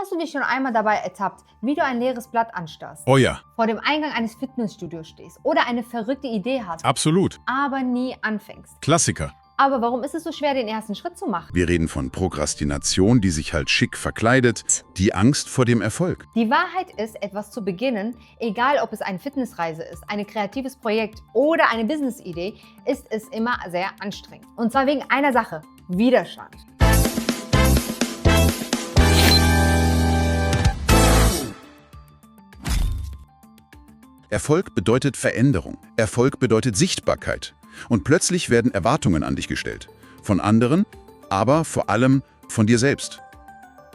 Hast du dich schon einmal dabei ertappt, wie du ein leeres Blatt anstarrst, Oh ja, vor dem Eingang eines Fitnessstudios stehst oder eine verrückte Idee hast, absolut. aber nie anfängst? Klassiker. Aber warum ist es so schwer, den ersten Schritt zu machen? Wir reden von Prokrastination, die sich halt schick verkleidet, die Angst vor dem Erfolg. Die Wahrheit ist, etwas zu beginnen, egal ob es eine Fitnessreise ist, ein kreatives Projekt oder eine Business-Idee, ist es immer sehr anstrengend. Und zwar wegen einer Sache: Widerstand. Erfolg bedeutet Veränderung. Erfolg bedeutet Sichtbarkeit. Und plötzlich werden Erwartungen an dich gestellt. Von anderen, aber vor allem von dir selbst.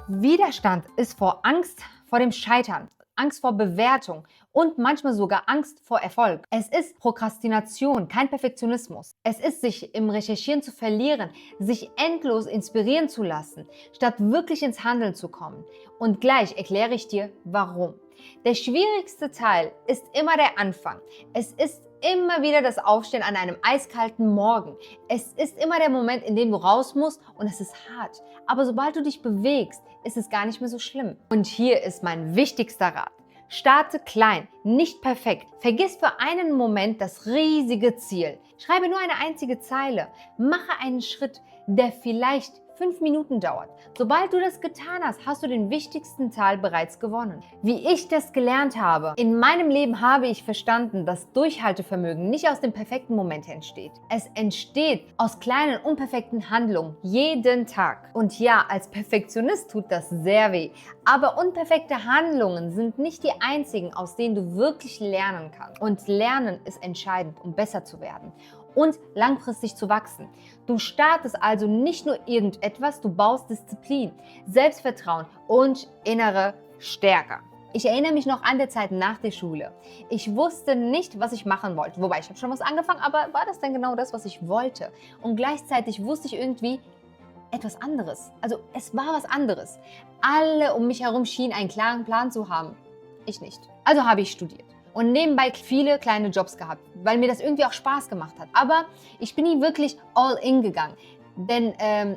Widerstand ist vor Angst vor dem Scheitern, Angst vor Bewertung und manchmal sogar Angst vor Erfolg. Es ist Prokrastination, kein Perfektionismus. Es ist, sich im Recherchieren zu verlieren, sich endlos inspirieren zu lassen, statt wirklich ins Handeln zu kommen. Und gleich erkläre ich dir, warum. Der schwierigste Teil ist immer der Anfang. Es ist immer wieder das Aufstehen an einem eiskalten Morgen. Es ist immer der Moment, in dem du raus musst, und es ist hart. Aber sobald du dich bewegst, ist es gar nicht mehr so schlimm. Und hier ist mein wichtigster Rat: Starte klein, nicht perfekt. Vergiss für einen Moment das riesige Ziel. Schreibe nur eine einzige Zeile. Mache einen Schritt, der vielleicht 5 Minuten dauert. Sobald du das getan hast, hast du den wichtigsten Teil bereits gewonnen. Wie ich das gelernt habe: In meinem Leben habe ich verstanden, dass Durchhaltevermögen nicht aus dem perfekten Moment entsteht. Es entsteht aus kleinen, unperfekten Handlungen jeden Tag. Und ja, als Perfektionist tut das sehr weh. Aber unperfekte Handlungen sind nicht die einzigen, aus denen du wirklich lernen kannst. Und Lernen ist entscheidend, um besser zu werden und langfristig zu wachsen. Du startest also nicht nur irgendetwas, du baust Disziplin, Selbstvertrauen und innere Stärke. Ich erinnere mich noch an die Zeit nach der Schule. Ich wusste nicht, was ich machen wollte. Wobei, ich habe schon was angefangen, aber war das denn genau das, was ich wollte? Und gleichzeitig wusste ich irgendwie etwas anderes. Also es war was anderes. Alle um mich herum schienen einen klaren Plan zu haben. Ich nicht. Also habe ich studiert und nebenbei viele kleine Jobs gehabt, weil mir das irgendwie auch Spaß gemacht hat. Aber ich bin nie wirklich all in gegangen, denn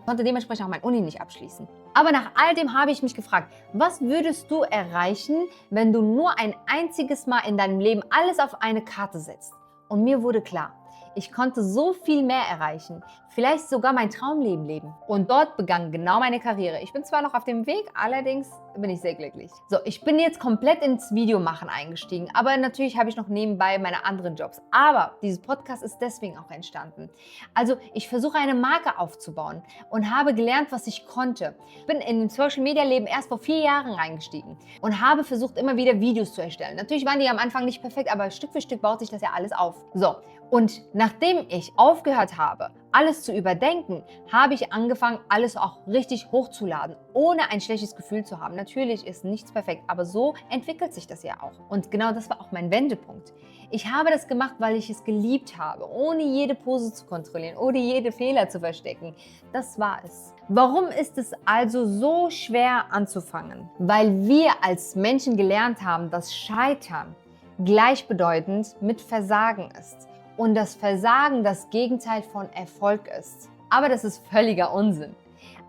konnte dementsprechend auch meine Uni nicht abschließen. Aber nach all dem habe ich mich gefragt: Was würdest du erreichen, wenn du nur ein einziges Mal in deinem Leben alles auf eine Karte setzt? Und mir wurde klar: Ich konnte so viel mehr erreichen, vielleicht sogar mein Traumleben leben. Und dort begann genau meine Karriere. Ich bin zwar noch auf dem Weg, allerdings bin ich sehr glücklich. So, ich bin jetzt komplett ins Videomachen eingestiegen, aber natürlich habe ich noch nebenbei meine anderen Jobs. Aber dieses Podcast ist deswegen auch entstanden. Also ich versuche, eine Marke aufzubauen und habe gelernt, was ich konnte. Ich bin in den Social-Media-Leben erst vor 4 Jahren reingestiegen und habe versucht, immer wieder Videos zu erstellen. Natürlich waren die am Anfang nicht perfekt, aber Stück für Stück baut sich das ja alles auf. So, und nachdem ich aufgehört habe, alles zu überdenken, habe ich angefangen, alles auch richtig hochzuladen, ohne ein schlechtes Gefühl zu haben. Natürlich ist nichts perfekt, aber so entwickelt sich das ja auch. Und genau das war auch mein Wendepunkt. Ich habe das gemacht, weil ich es geliebt habe, ohne jede Pose zu kontrollieren, ohne jede Fehler zu verstecken. Das war es. Warum ist es also so schwer anzufangen? Weil wir als Menschen gelernt haben, dass Scheitern gleichbedeutend mit Versagen ist. Und das Versagen das Gegenteil von Erfolg ist. Aber das ist völliger Unsinn.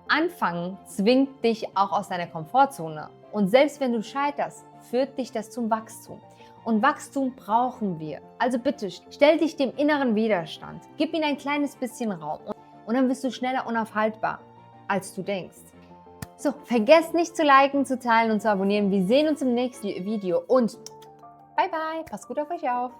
Anfangen zwingt dich auch aus deiner Komfortzone. Und selbst wenn du scheiterst, führt dich das zum Wachstum. Und Wachstum brauchen wir. Also bitte, stell dich dem inneren Widerstand. Gib ihm ein kleines bisschen Raum. Und dann wirst du schneller unaufhaltbar, als du denkst. So, vergesst nicht zu liken, zu teilen und zu abonnieren. Wir sehen uns im nächsten Video. Und bye bye, passt gut auf euch auf.